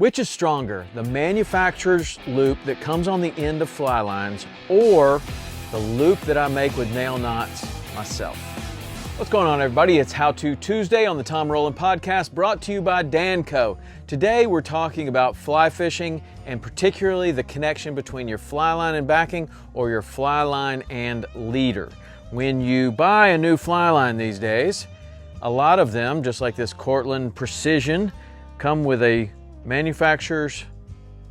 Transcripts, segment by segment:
Which is stronger, the manufacturer's loop that comes on the end of fly lines or the loop that I make with nail knots myself? What's going on, everybody? It's How To Tuesday on the Tom Rowland Podcast, brought to you by Danco. Today we're talking about fly fishing and particularly the connection between your fly line and backing or your fly line and leader. When you buy a new fly line these days, a lot of them, just like this Cortland Precision, come with a manufacturer's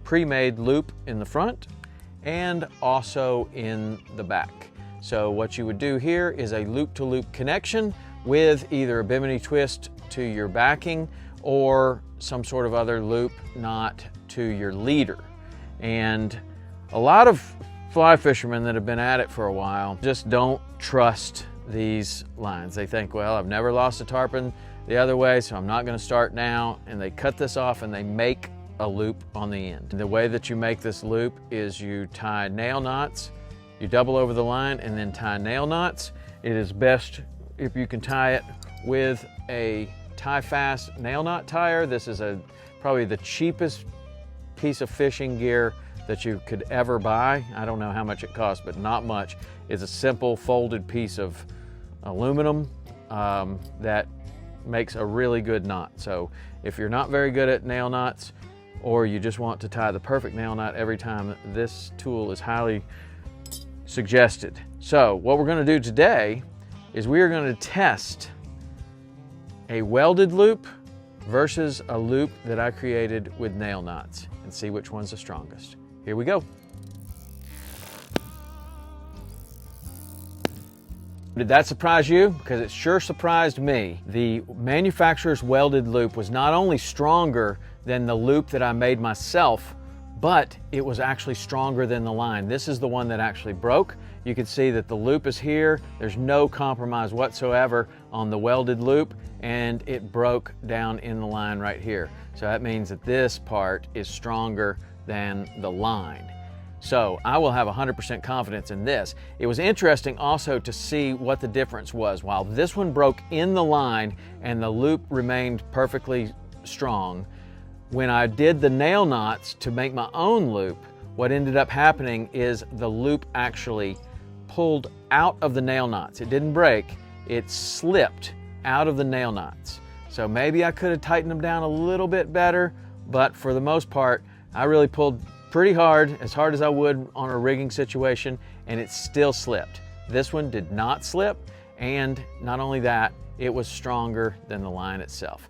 pre-made loop in the front and also in the back. So what you would do here is a loop-to-loop connection with either a Bimini twist to your backing or some sort of other loop knot to your leader. And a lot of fly fishermen that have been at it for a while just don't trust these lines. They think, well, I've never lost a tarpon the other way, so I'm not going to start now, and they cut this off and they make a loop on the end. The way that you make this loop is you tie nail knots, you double over the line and then tie nail knots. It is best if you can tie it with a Tie Fast nail knot tire. This is probably the cheapest piece of fishing gear that you could ever buy. I don't know how much it costs, but not much. It's a simple folded piece of aluminum that makes a really good knot. So if you're not very good at nail knots or you just want to tie the perfect nail knot every time, this tool is highly suggested. So what we're going to do today is we are going to test a welded loop versus a loop that I created with nail knots and see which one's the strongest. Here we go. Did that surprise you? Because it sure surprised me. The manufacturer's welded loop was not only stronger than the loop that I made myself, but it was actually stronger than the line. This is the one that actually broke. You can see that the loop is here. There's no compromise whatsoever on the welded loop, and it broke down in the line right here. So that means that this part is stronger than the line. So I will have 100% confidence in this. It was interesting also to see what the difference was. While this one broke in the line and the loop remained perfectly strong, when I did the nail knots to make my own loop, what ended up happening is the loop actually pulled out of the nail knots. It didn't break, it slipped out of the nail knots. So maybe I could have tightened them down a little bit better, but for the most part, I really pulled pretty hard as I would on a rigging situation, and it still slipped. This one did not slip, and not only that, it was stronger than the line itself.